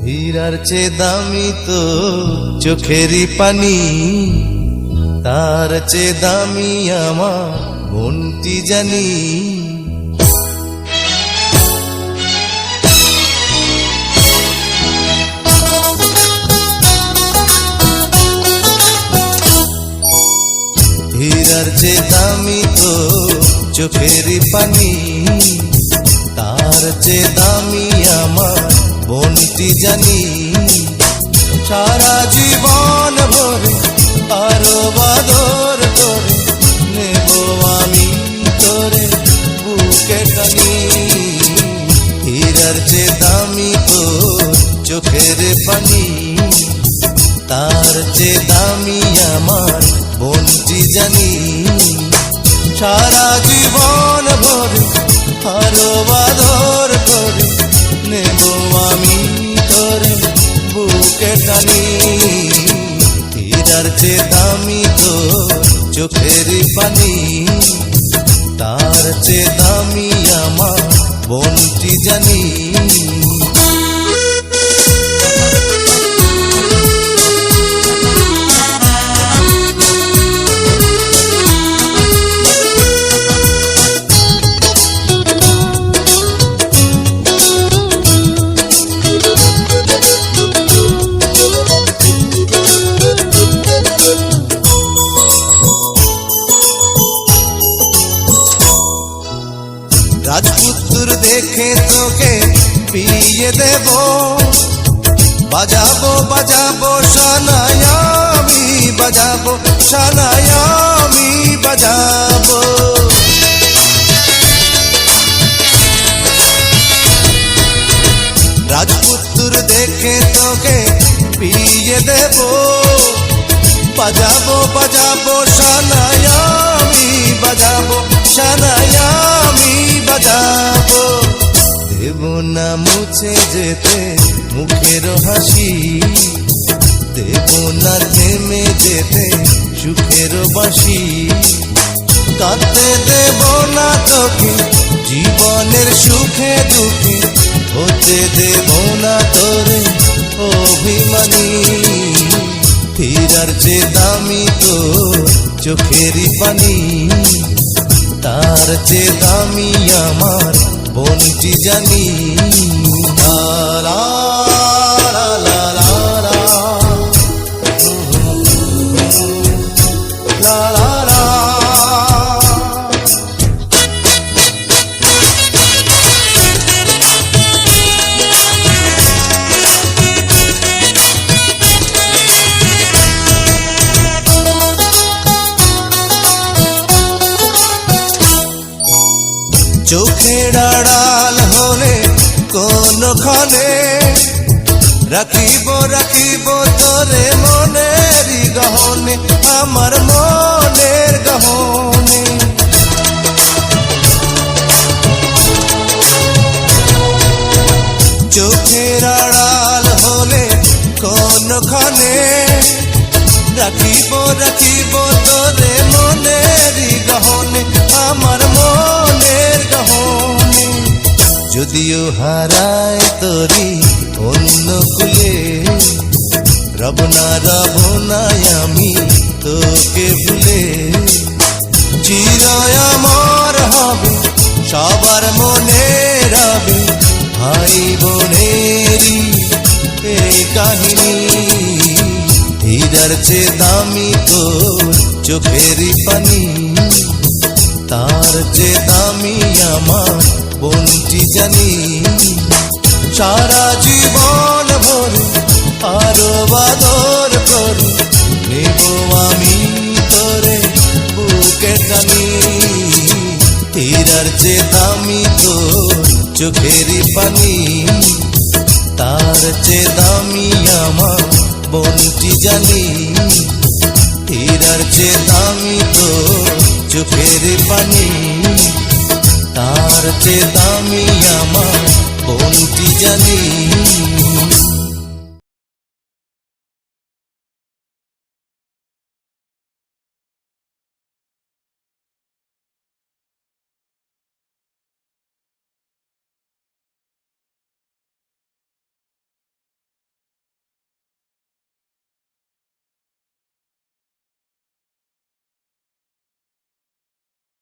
হীরার চেয়ে দামি তো চোখেরই পানি, তার চেয়ে দামি আমার মনটি জানি। হীরার চেয়ে দামি তো চোখেরই পানি, তার চেয়ে দামি আমার মনটি জানি। সারা জীবন ভরে আরো বাদর করে নেব আমি তোরে বুকে টানি। হীরার চেয়ে দামি তো চোখের পানি, তার চেয়ে দামি আমার মনটি জানি। সারা জীবন ভরে আরো বাদর করে নেব আমি তোরে বুকে টানি। হীরার চেয়ে দামি তো চোখের পানি, তার চেয়ে দামি আমার মনটি জানি। রাজপুত্র দেখে তোকে বিয়ে দেব, বাজাবো বাজাবো শানায় আমি বাজাবো, শানায় আমি বাজাবো। রাজপুত্র দেখে তোকে বিয়ে দেব, বাজাবো বাজাবো শানায় আমি বাজাবো, শানায় আমি বাজাবো। দেব না মুছে যেতে মুখের হাসি, দেব না থেমে যেতে সুখের বাসি। কাঁদতে দেব না তোকে জীবনের সুখে দুঃখে, হতে দেব না তোরে অভিমানী। হীরার চেয়ে দামি তো চোখেরই পানি, তার চেয়ে দামি আমার মনটি জানি। লা লা লা লা লা লা লা লা। চোখের আড়াল হলে কোনখানে রাখিব রাখিব তোরে মনেরই গহনে, আমার মনের গহনে। চোখের আড়াল হলে কোনখানে রাখিব রাখিব তোরে মনেরই গহনে, আমার মনের গহনে। যদিও হারায় তোরি অন্য কুলে, রব না আমি তোকে ভুলে। চিরই আমার হবে সবার মনে রবে, ভাই বোনেরই এই কাহিনী। হীরার চেয়ে দামি তোর চোখেরই পানি, তার চেয়ে দামি আমার মনটি জানি। সারা জীবন ভরে আরো বাদর করে নেব আমি তোরে বুকে টানি। হীরার চেয়ে দামি তোর চোখেরই পানি, তার চেয়ে দামি আমার মনটি জানি। হীরার চেয়ে দামি তোর চোখের পানি, তার চেয়ে দামি আমার মনটি জানি।